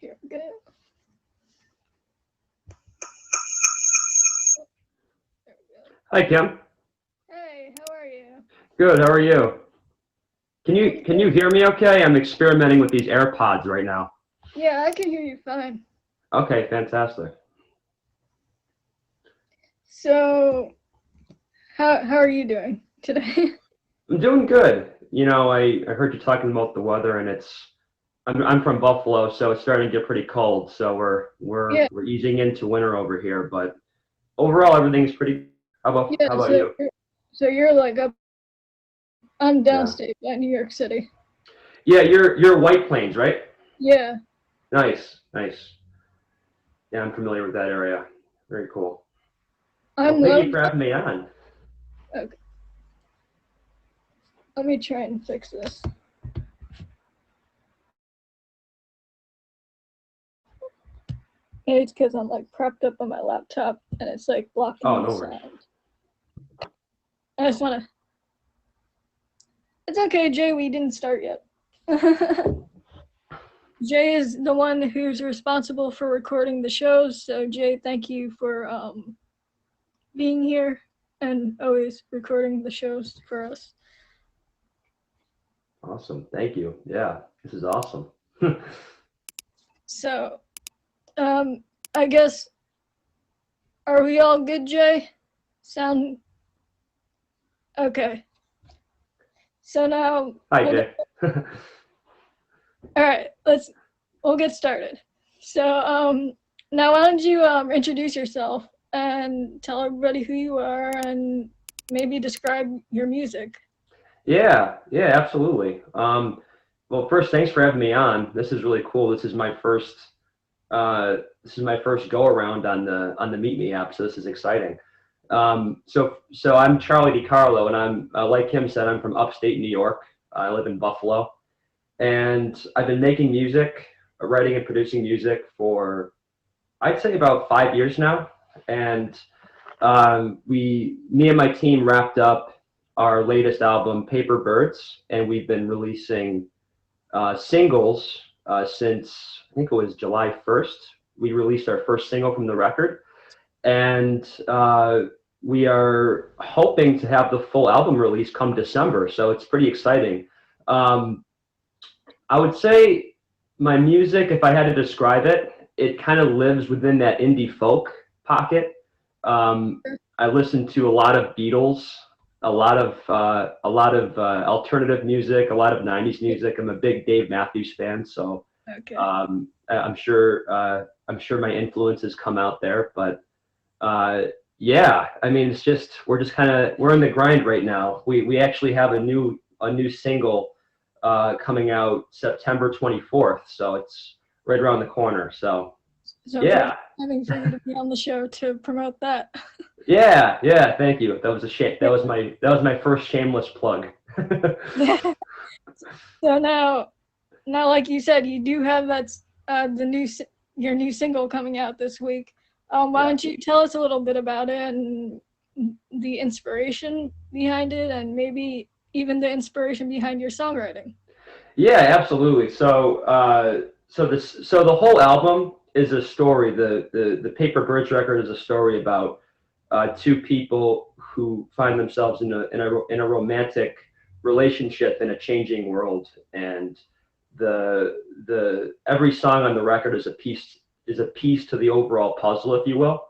Here we go. Hi, Kim. Hey, how are you? Good. How are you? Can you hear me okay? I'm experimenting with these AirPods right now. Yeah, I can hear you fine. Okay, fantastic. So, how are you doing today? I'm doing good. I heard you talking about the weather, and I'm from Buffalo, so it's starting to get pretty cold. So we're we're Yeah, we're easing into winter over here, but overall everything's pretty. yeah. How about you? So you're like up. I'm Yeah. downstate by New York City. Yeah, you're White Plains, right? Yeah, Nice, nice. Yeah, I'm familiar with that area. Very cool. Well, I'm thank low. you for having me on. Okay, let me try and fix this. Maybe it's because I'm like propped up on my laptop and it's like blocking Oh, the no worries. sound. I just wanna. It's okay, Jay. We didn't start yet. Jay is the one who's responsible for recording the shows. So Jay, thank you for being here and always recording the shows for us. Awesome. Thank you. Yeah, this is awesome. So, I guess, are we all good, Jay? Sound okay. So now, Hi, we'll Jay. all right, we'll get started. So, now why don't you introduce yourself and tell everybody who you are and maybe describe your music. Yeah, absolutely. Well, first, thanks for having me on. This is really cool. This is my first go around on the Meet Me app, so this is exciting. So I'm Charlie DiCarlo, and I'm like Kim said, I'm from upstate New York. I live in Buffalo, and I've been making music, writing and producing music for I'd say about 5 years now. And me and my team wrapped up our latest album, Paper Birds, and we've been releasing singles since I think it was July 1st. We released our first single from the record, and we are hoping to have the full album release come December. So it's pretty exciting. Um, I would say my music, if I had to describe it, it kind of lives within that indie folk pocket. Um, I listen to a lot of Beatles, a lot of alternative music, a lot of '90s music. I'm a big Dave Matthews fan, so Okay. I'm sure my influences come out there. But uh, yeah, I mean, we're in the grind right now. We actually have a new single coming out September 24th, so it's right around the corner. So So I'm very yeah, having for you to be on the show to promote that. yeah. Thank you. That was my first shameless plug. So now, like you said, you do have your new single coming out this week. Why Yeah. don't you tell us a little bit about it and the inspiration behind it, and maybe even the inspiration behind your songwriting? Yeah, absolutely. So the whole album is a story. The Paper Birds record is a story about two people who find themselves in a romantic relationship in a changing world, and the every song on the record is a piece to the overall puzzle, if you will.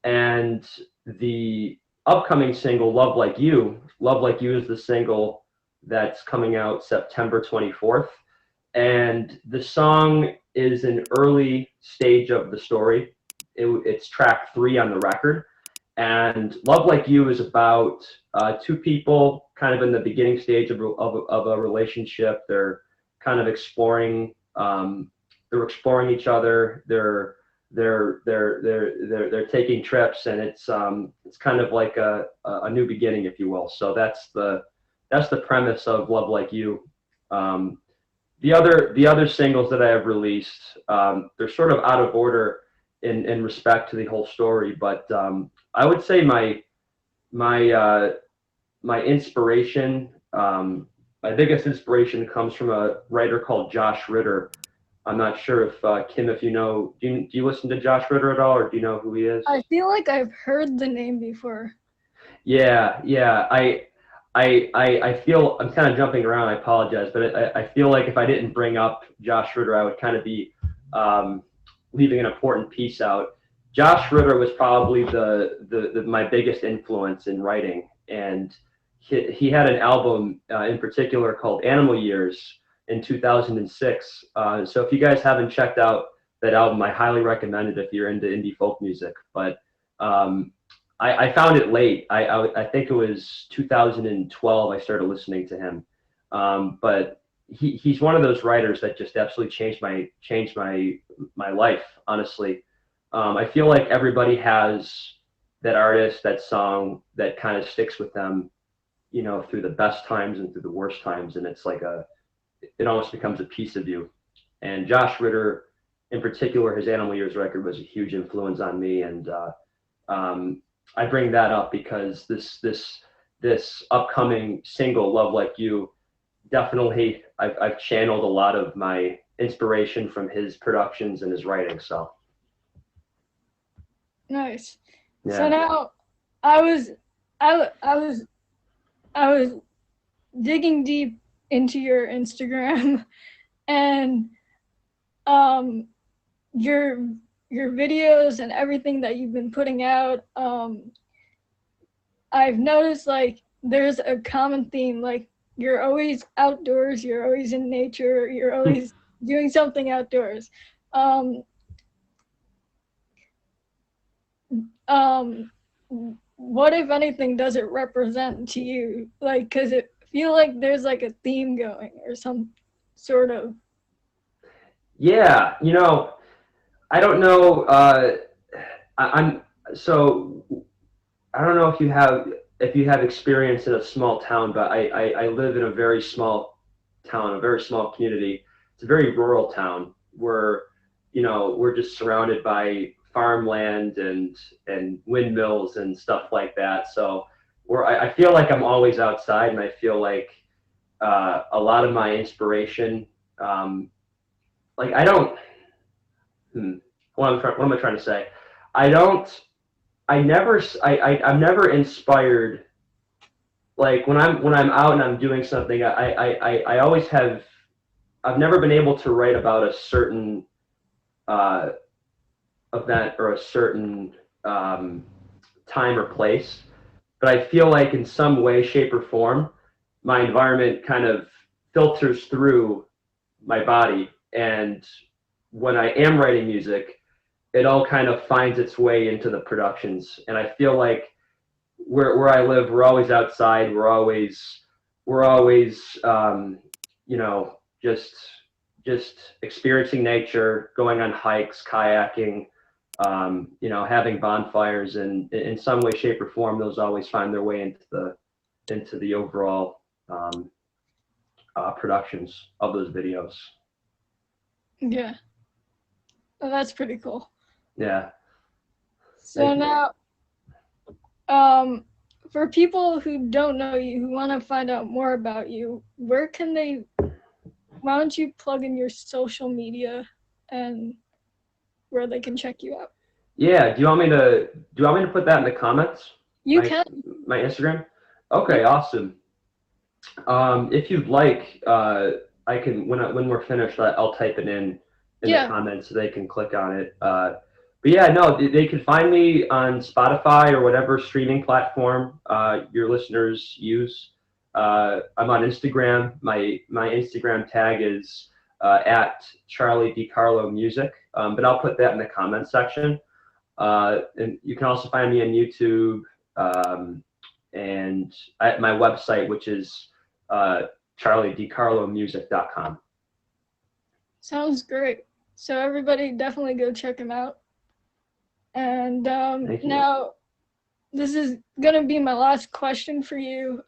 And the upcoming single, Love Like You is the single that's coming out September 24th. And the song is an early stage of the story. It's track 3 on the record. And Love Like You is about two people kind of in the beginning stage of a relationship. Kind of exploring, they're exploring each other. They're taking trips, and it's kind of like a new beginning, if you will. So that's the premise of Love Like You. Um, the other singles that I have released, they're sort of out of order in respect to the whole story, but I would say my my inspiration, my biggest inspiration comes from a writer called Josh Ritter. I'm not sure if Kim, if you know, do you listen to Josh Ritter at all, or do you know who he is? I feel like I've heard the name before. Yeah, yeah. I feel I'm kind of jumping around. I apologize, but I feel like if I didn't bring up Josh Ritter, I would kind of be um, leaving an important piece out. Josh Ritter was probably the my biggest influence in writing, and he had an album in particular called Animal Years in 2006. So if you guys haven't checked out that album, I highly recommend it if you're into indie folk music. But um, I found it late. I think it was 2012 I started listening to him. But he's one of those writers that just absolutely changed my life, honestly. I feel like everybody has that artist, that song that kind of sticks with them, you know, through the best times and through the worst times, and it's like it almost becomes a piece of you. And Josh Ritter, in particular, his Animal Years record was a huge influence on me, and um, I bring that up because this upcoming single, "Love Like You," definitely I've channeled a lot of my inspiration from his productions and his writing. So Nice. So yeah, now I was I was I was digging deep into your Instagram and um your your videos and everything that you've been putting out. I've noticed like there's a common theme, like you're always outdoors, you're always in nature, you're always doing something outdoors. Um, um, what if anything does it represent to you? Like, cause it feel like there's like a theme going or some sort of. yeah. You know, I don't know. I'm so I don't know if you have experience in a small town, but I live in a very small town, a very small community. It's a very rural town where, you know, we're just surrounded by farmland and windmills and stuff like that. So I feel like I'm always outside, and I feel like a lot of my inspiration, um, like I don't. Hmm, what am I trying to say? I don't. I'm never inspired like when I'm out and I'm doing something, I always have. I've never been able to write about a certain uh, event or a certain um, time or place, but I feel like in some way, shape, or form, my environment kind of filters through my body, and when I am writing music, it all kind of finds its way into the productions, and I feel like where I live, we're always outside. We're always you know, just experiencing nature, going on hikes, kayaking, you know, having bonfires, and in some way, shape, or form, those always find their way into the overall productions of those videos. Yeah, well, that's pretty cool. Yeah, So thank you. now, um, for people who don't know you, who want to find out more about you, where can they? Why don't you plug in your social media and where they can check you out? Yeah, do you want me to put that in the comments? You My can. my Instagram. Yeah. Okay, awesome. If you'd like, I can when we're finished, I'll type it in the Yeah. comments so they can click on it. But yeah, no, they can find me on Spotify or whatever streaming platform your listeners use. I'm on Instagram. My Instagram tag is at Charlie DiCarlo Music, but I'll put that in the comment section. And you can also find me on YouTube and at my website, which is charliedicarlomusic.com. Sounds great. So everybody definitely go check him out. And Thank you. now this is gonna be my last question for you.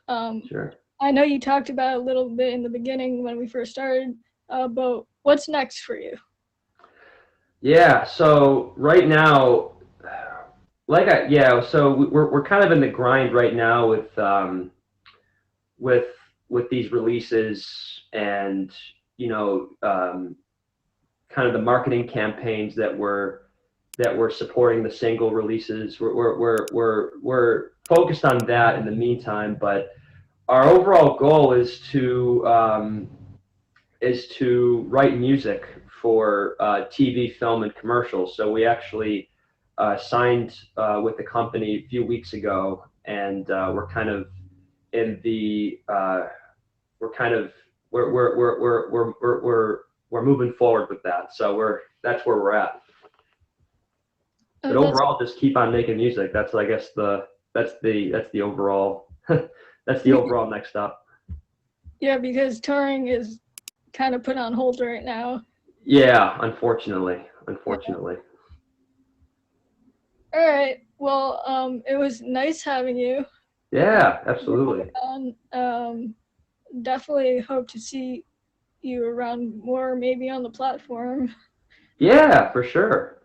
Sure. I know you talked about it a little bit in the beginning when we first started, but what's next for you? Yeah. So right now, so we're kind of in the grind right now with with these releases and you know kind of the marketing campaigns that we're supporting the single releases. We're focused on that in the meantime, but our overall goal is to write music for TV, film, and commercials. So we actually signed with the company a few weeks ago, and we're kind of in the we're moving forward with that. So that's where we're at. But overall, just keep on making music. That's, I guess, that's the overall that's the overall next step. Yeah, because touring is kind of put on hold right now. Yeah, unfortunately. All right. Well, it was nice having you. Yeah, absolutely. Definitely hope to see you around more, maybe on the platform. Yeah, for sure.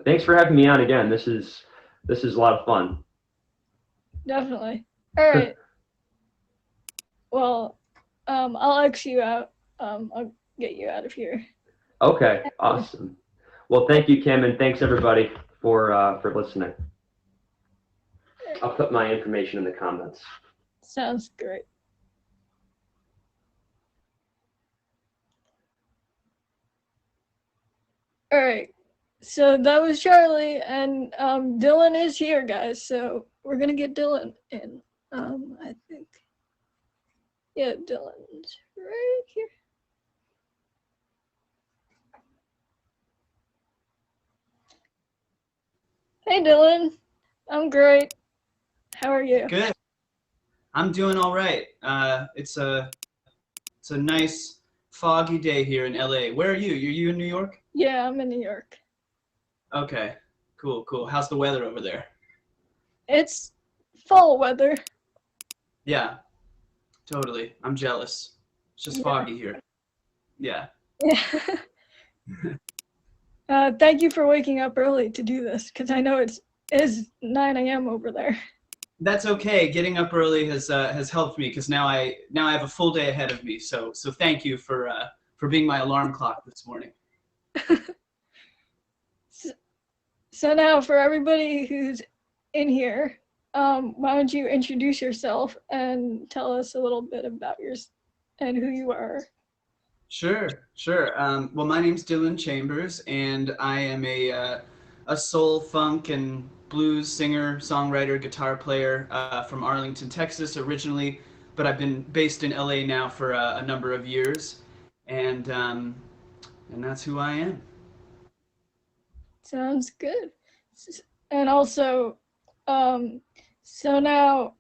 Thanks for having me on again. This is a lot of fun. Definitely. All right. Well, I'll X you out. I'll get you out of here. Okay, awesome. Well, thank you, Kim, and thanks everybody for listening. I'll put my information in the comments. Sounds great. All right. So that was Charlie, and Dylan is here, guys. So we're gonna get Dylan in. I think. Yeah, Dylan's right here. Hey, Dylan. I'm great. How are you? Good. I'm doing all right. It's a nice foggy day here in LA. Where are you? Are you in New York? Yeah, I'm in New York. Okay. Cool. How's the weather over there? It's fall weather. Yeah. Totally. I'm jealous. It's just foggy here. Yeah. Thank you for waking up early to do this, because I know it is 9 a.m. over there. That's okay. Getting up early has helped me because now I have a full day ahead of me. So thank you for being my alarm clock this morning. So now for everybody who's in here, why don't you introduce yourself and tell us a little bit about yours and who you are? Sure. Well, my name's Dylan Chambers, and I am a soul, funk, and blues singer, songwriter, guitar player from Arlington, Texas originally, but I've been based in LA now for a number of years, and that's who I am. Sounds good. And also, so now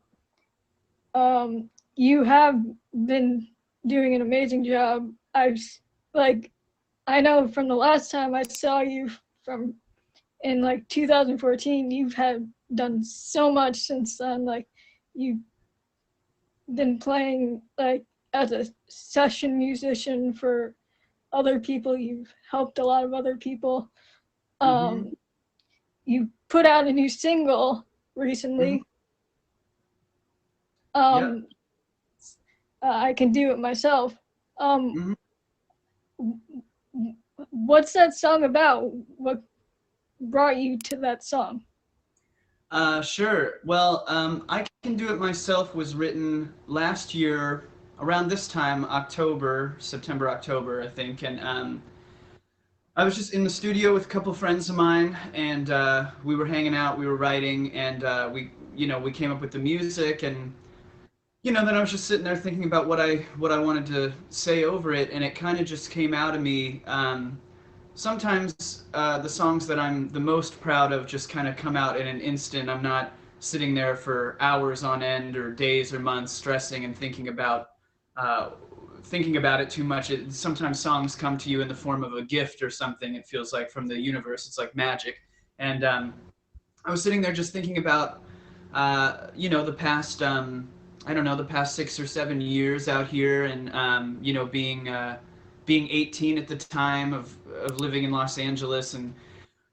you have been doing an amazing job. I know from the last time I saw you in like 2014, you've done so much since then. Like, you've been playing like as a session musician for other people. You've helped a lot of other people. You put out a new single recently. I Can Do It Myself. What's that song about? What brought you to that song? Sure. Well, I Can Do It Myself was written last year around this time, September, October, I think, and I was just in the studio with a couple friends of mine, and we were hanging out, we were writing, and we came up with the music, and then I was just sitting there thinking about what I wanted to say over it, and it kind of just came out of me. Sometimes the songs that I'm the most proud of just kind of come out in an instant. I'm not sitting there for hours on end or days or months stressing and thinking about it too much. Sometimes songs come to you in the form of a gift or something. It feels like from the universe. It's like magic. And I was sitting there just thinking about, the past, the past 6 or 7 years out here, and being 18 at the time of living in Los Angeles, and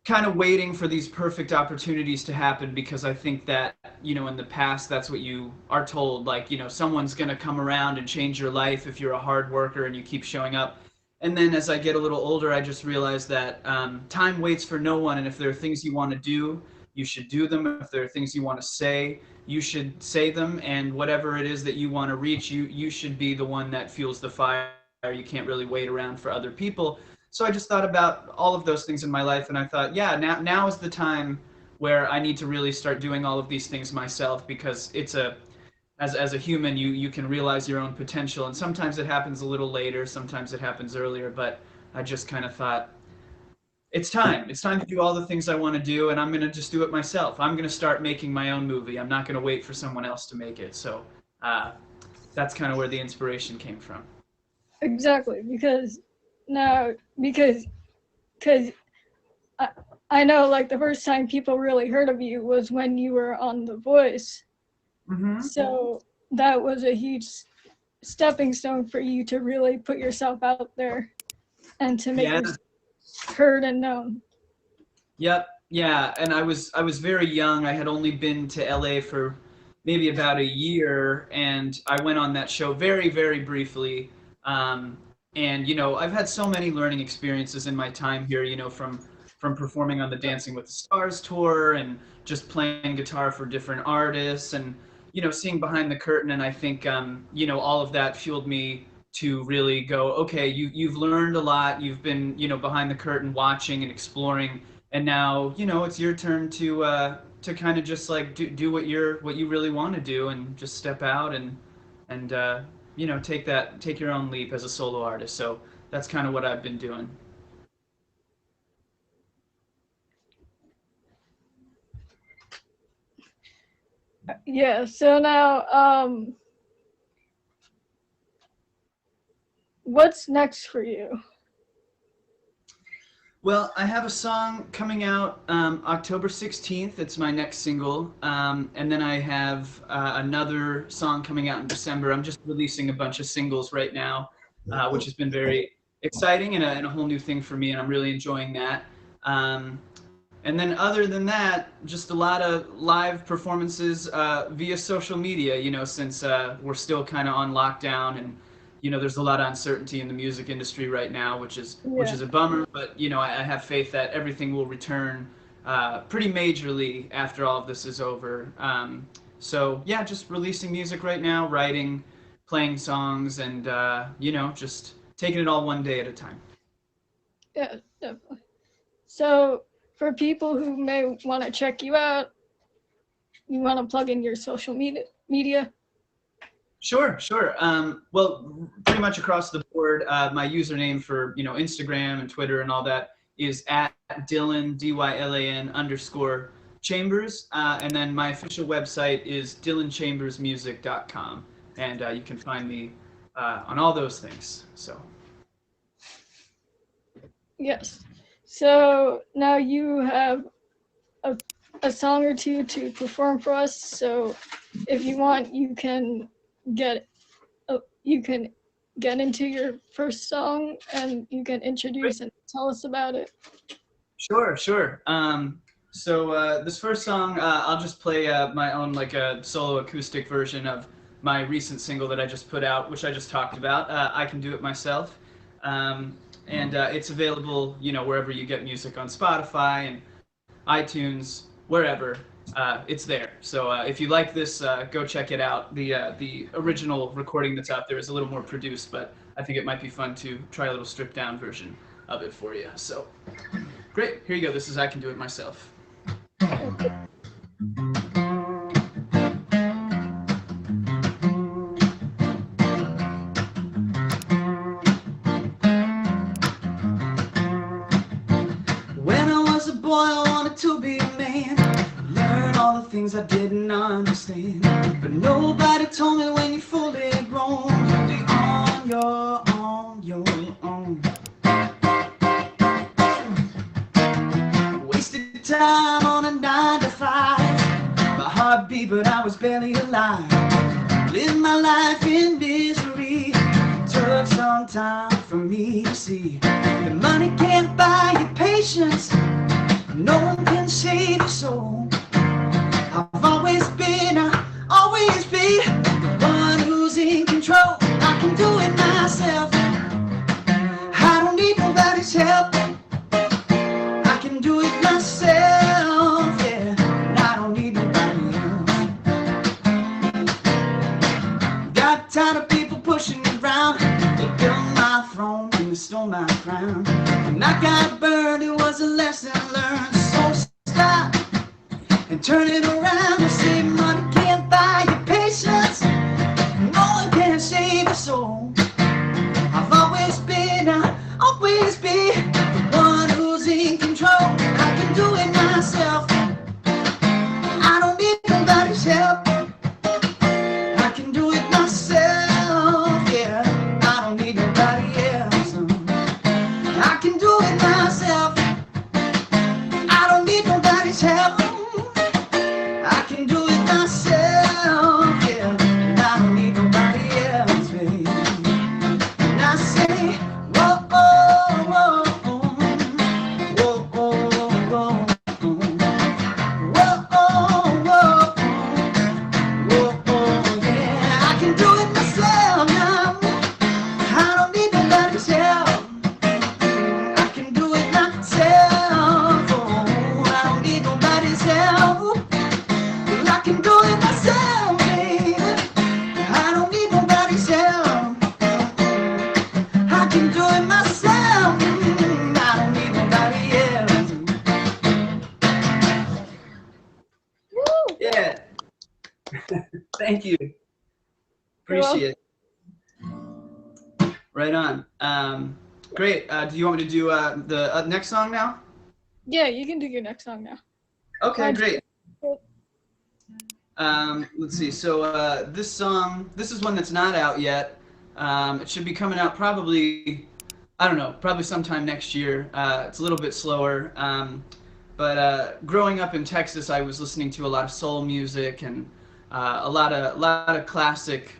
kind of waiting for these perfect opportunities to happen, because I think that, in the past, that's what you are told, like, someone's going to come around and change your life if you're a hard worker and you keep showing up. And then as I get a little older, I just realized that time waits for no one. And if there are things you want to do, you should do them. If there are things you want to say, you should say them. And whatever it is that you want to reach, you should be the one that fuels the fire. You can't really wait around for other people. So I just thought about all of those things in my life, and I thought, yeah, now is the time where I need to really start doing all of these things myself, because it's as a human, you can realize your own potential, and sometimes it happens a little later, sometimes it happens earlier, but I just kind of thought, it's time to do all the things I want to do, and I'm going to just do it myself. I'm going to start making my own movie. I'm not going to wait for someone else to make it. So that's kind of where the inspiration came from. Exactly, because I know, like, the first time people really heard of you was when you were on The Voice. Mm-hmm. So that was a huge stepping stone for you to really put yourself out there and to make yourself heard and known. Yep. Yeah. And I was very young. I had only been to LA for maybe about a year, and I went on that show very, very briefly. And, you know, I've had so many learning experiences in my time here, you know, from performing on the Dancing with the Stars tour and just playing guitar for different artists and, you know, seeing behind the curtain. And I think, you know, all of that fueled me to really go, okay, you've learned a lot. You've been, you know, behind the curtain watching and exploring. And now, you know, it's your turn to kind of just like do what you really want to do, and just step out and you know, take your own leap as a solo artist. So that's kind of what I've been doing. Yeah, so now, what's next for you? Well, I have a song coming out October 16th. It's my next single. And then I have another song coming out in December. I'm just releasing a bunch of singles right now, which has been very exciting and a whole new thing for me, and I'm really enjoying that. And then other than that, just a lot of live performances via social media, you know, since we're still kind of on lockdown, and you know, there's a lot of uncertainty in the music industry right now, which is a bummer. But you know, I have faith that everything will return pretty majorly after all of this is over. So yeah, just releasing music right now, writing, playing songs, and you know, just taking it all one day at a time. Yeah, definitely. So for people who may want to check you out, you want to plug in your social media? Sure. Well, pretty much across the board, my username for, you know, Instagram and Twitter and all that is at Dylan, DYLAN_Chambers. And then my official website is dylanchambersmusic.com. And you can find me on all those things. So. Yes. So now you have a song or two to perform for us. So if you want, you can get into your first song, and you can introduce and tell us about it. Sure. So this first song, I'll just play my own, like, a solo acoustic version of my recent single that I just put out, which I just talked about. I Can Do It Myself. And it's available, you know, wherever you get music, on Spotify and iTunes, wherever. It's there. So if you like this, go check it out. The original recording that's out there is a little more produced, but I think it might be fun to try a little stripped down version of it for you. So great. Here you go. This is I Can Do It Myself. When I was a boy, I wanted to be a man. Learn all the things I didn't understand. But nobody told me when you're fully grown, you'll be on your own. Wasted time on a 9 to 5. My heart beat, but I was barely alive. Lived my life in misery. Took some time for me to see that money can't buy your patience. No one can save your soul. I've always been, I'll always be the one who's in control. I can do it myself. I tired of people pushing me around. They built my throne and they stole my crown. When I got burned, it was a lesson learned. So stop and turn it around. You say money can't buy your patience, no one can save your soul. I've always been, I'll always be the one who's in control. I can do it myself, I don't need nobody's help. I can do it myself, yeah, I don't need nobody else. I can do it myself, I don't need nobody's help. I can do it myself, yeah, and I don't need nobody else, baby. And I say, whoa, whoa, whoa, whoa, whoa, whoa, whoa, whoa, whoa, yeah. I can do it myself now, I don't need nobody's help. I can do it myself, oh, I don't need nobody's help. I can do it myself, baby. I don't need nobody's help. I can do it myself. I don't need nobody else. Woo! Yeah. Thank you. Appreciate it. Right on. Great. Do you want me to do the next song now? Yeah, you can do your next song now. Okay, Fine. great. Let's see. So this song, this is one that's not out yet. It should be coming out probably, I don't know, probably sometime next year. It's a little bit slower. But growing up in Texas, I was listening to a lot of soul music and a lot of classic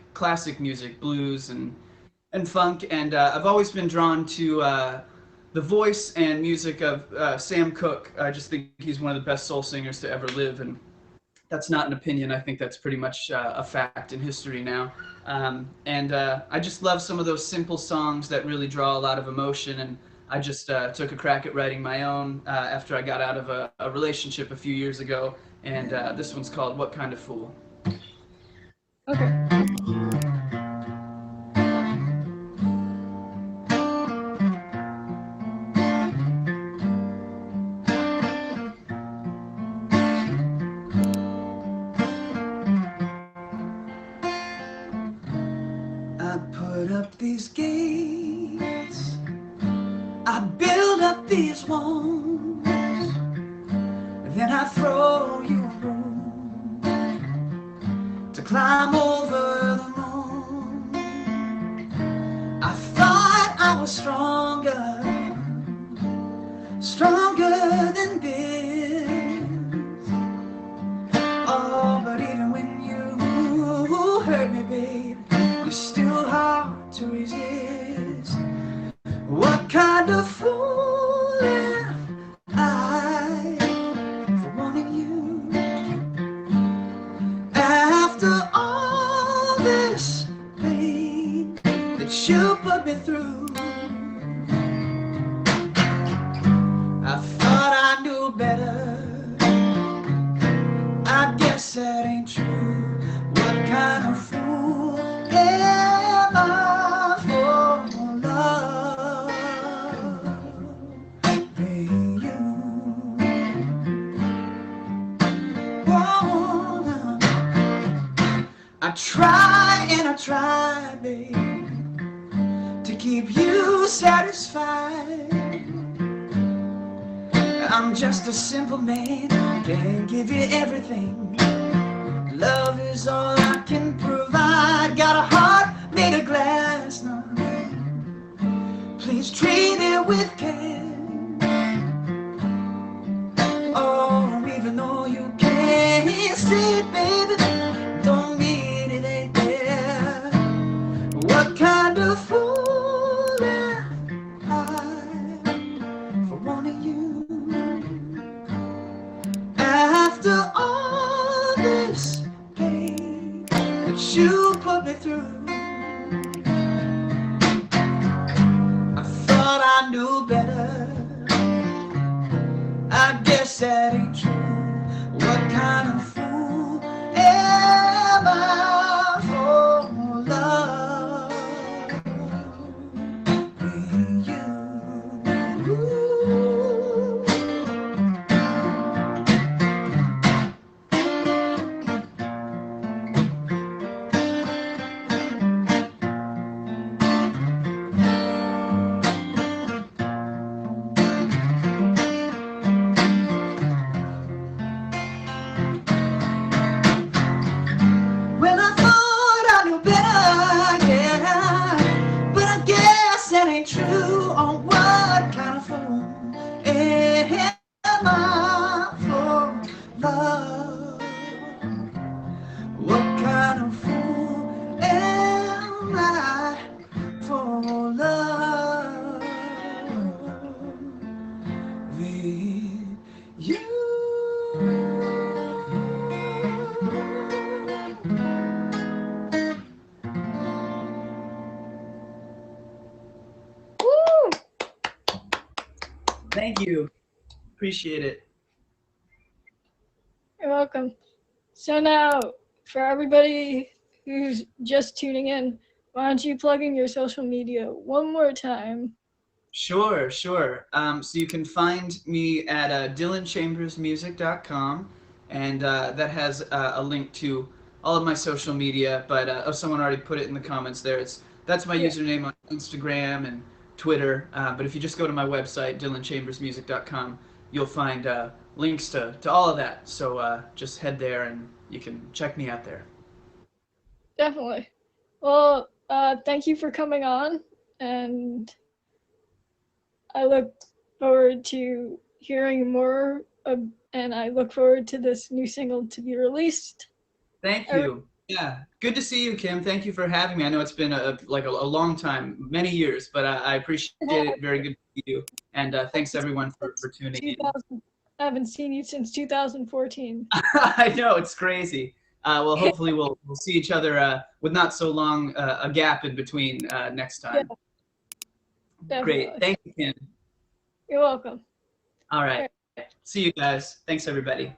music, blues and funk. And I've always been drawn to the voice and music of Sam Cooke. I just think he's one of the best soul singers to ever live, and that's not an opinion. I think that's pretty much a fact in history now. I just love some of those simple songs that really draw a lot of emotion, and I just took a crack at writing my own after I got out of a relationship a few years ago, and this one's called What Kind of Fool. Okay. I put up these gates, I build up these walls, then I throw you a rope to climb over them all. I thought I was stronger than this. Oh, but even when you hurt me, babe, you're still hard to resist. What kind of fool am I for wanting you? After all this pain that you put me through, I thought I knew better. I guess that ain't true. What kind of fool am I for love? Hey, you. Whoa, I try and I try, babe, to keep you satisfied. I'm just a simple man, can't give you everything. Love is all I can provide. Got a heart made of glass now. Please treat it with care. Oh, even though you can't see it, baby, don't mean it ain't there. What kind of fool am I for wanting you? After all this pain that you put me through, I thought I knew better. I guess that ain't true. What kind of fool am I for love? Thank you. Appreciate it. You're welcome. So now, for everybody who's just tuning in, why don't you plug in your social media one more time? Sure, sure. So you can find me at DylanChambersMusic.com, and that has a link to all of my social media. But oh, someone already put it in the comments there. That's my Yeah. username on Instagram and Twitter. But if you just go to my website, DylanChambersMusic.com, you'll find links to all of that. So just head there and you can check me out there. Definitely. Well, thank you for coming on, and I look forward to hearing more, and I look forward to this new single to be released. Thank you. Yeah, good to see you, Kim. Thank you for having me. I know it's been a long time, many years, but I appreciate it. Very good to see you, and thanks everyone for tuning in. I haven't seen you since 2014. I know it's crazy. Well, hopefully we'll see each other with not so long a gap in between next time. Yeah, Great. definitely. Thank you, Kim. You're welcome. All right. See you guys. Thanks, everybody.